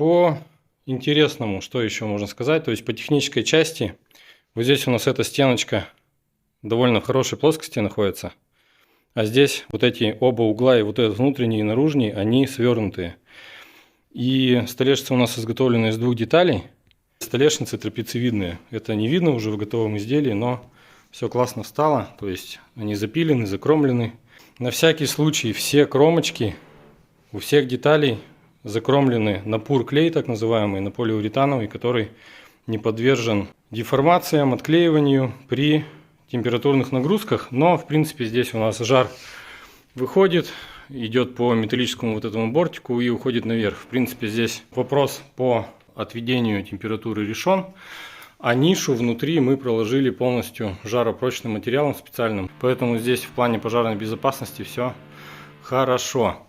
По интересному, что еще можно сказать, то есть по технической части, вот здесь у нас эта стеночка довольно в хорошей плоскости находится, а здесь вот эти оба угла, и вот этот внутренний и наружный, они свернутые. И столешница у нас изготовлена из двух деталей. Столешницы трапециевидные, это не видно уже в готовом изделии, но все классно встало, то есть они запилены, закромлены. На всякий случай все кромочки у всех деталей закромлены на пур-клей, так называемый, на полиуретановый, который не подвержен деформациям, отклеиванию при температурных нагрузках. Но, в принципе, здесь у нас жар выходит, идет по металлическому вот этому бортику и уходит наверх. В принципе, здесь вопрос по отведению температуры решен. А нишу внутри мы проложили полностью жаропрочным материалом специальным. Поэтому здесь в плане пожарной безопасности все хорошо.